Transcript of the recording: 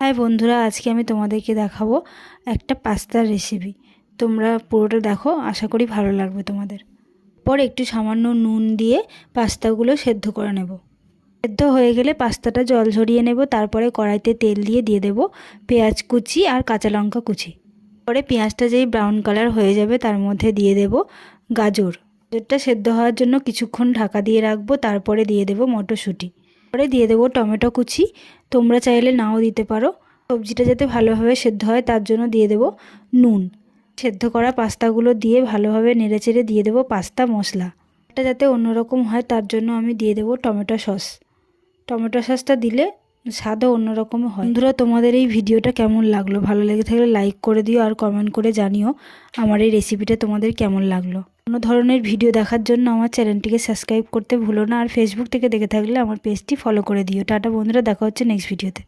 High বন্ধুরা, আজকে আমি তোমাদেরকে দেখাবো একটা পাস্তার রেসিপি। তোমরা পুরোটা দেখো, আশা করি ভালো লাগবে তোমাদের। পর একটু সামান্য নুন দিয়ে পাস্তাগুলো সেদ্ধ করে নেব। সেদ্ধ হয়ে গেলে পাস্তাটা জল ঝরিয়ে নেব। তারপরে কড়াইতে তেল দিয়ে দেব পেঁয়াজ কুচি আর কাঁচা লঙ্কা কুচি। পরে পেঁয়াজটা যেই ব্রাউন কালার হয়ে যাবে তার মধ্যে দিয়ে দেব গাজরটা সেদ্ধ হওয়ার জন্য কিছুক্ষণ ঢাকা দিয়ে রাখবো। তারপরে দিয়ে দেব মটরশুঁটি। পরে দিয়ে দেবো টমেটো কুচি, তোমরা চাইলে নাও দিতে পারো। সবজিটা যাতে ভালোভাবে সেদ্ধ হয় তার জন্য দিয়ে দেব নুন। সেদ্ধ করা পাস্তাগুলো দিয়ে ভালোভাবে নেড়েচেড়ে দিয়ে দেবো পাস্তা মশলা। এটা যাতে অন্যরকম হয় তার জন্য আমি দিয়ে দেবো টমেটো সস। টমেটো সসটা দিলে স্বাদও অন্যরকম হয়। বন্ধুরা, তোমাদের এই ভিডিওটা কেমন লাগলো? ভালো লেগে থাকলে লাইক করে দিও আর কমেন্ট করে জানিও আমার এই রেসিপিটা তোমাদের কেমন লাগলো। অন্য ধরনের ভিডিও দেখার জন্য আমার চ্যানেলটিকে সাবস্ক্রাইব করতে ভুলো না। আর ফেসবুক থেকে দেখে থাকলে আমার পেজটি ফলো করে দিও। টাটা বন্ধুরা, দেখা হচ্ছে নেক্সট ভিডিওতে।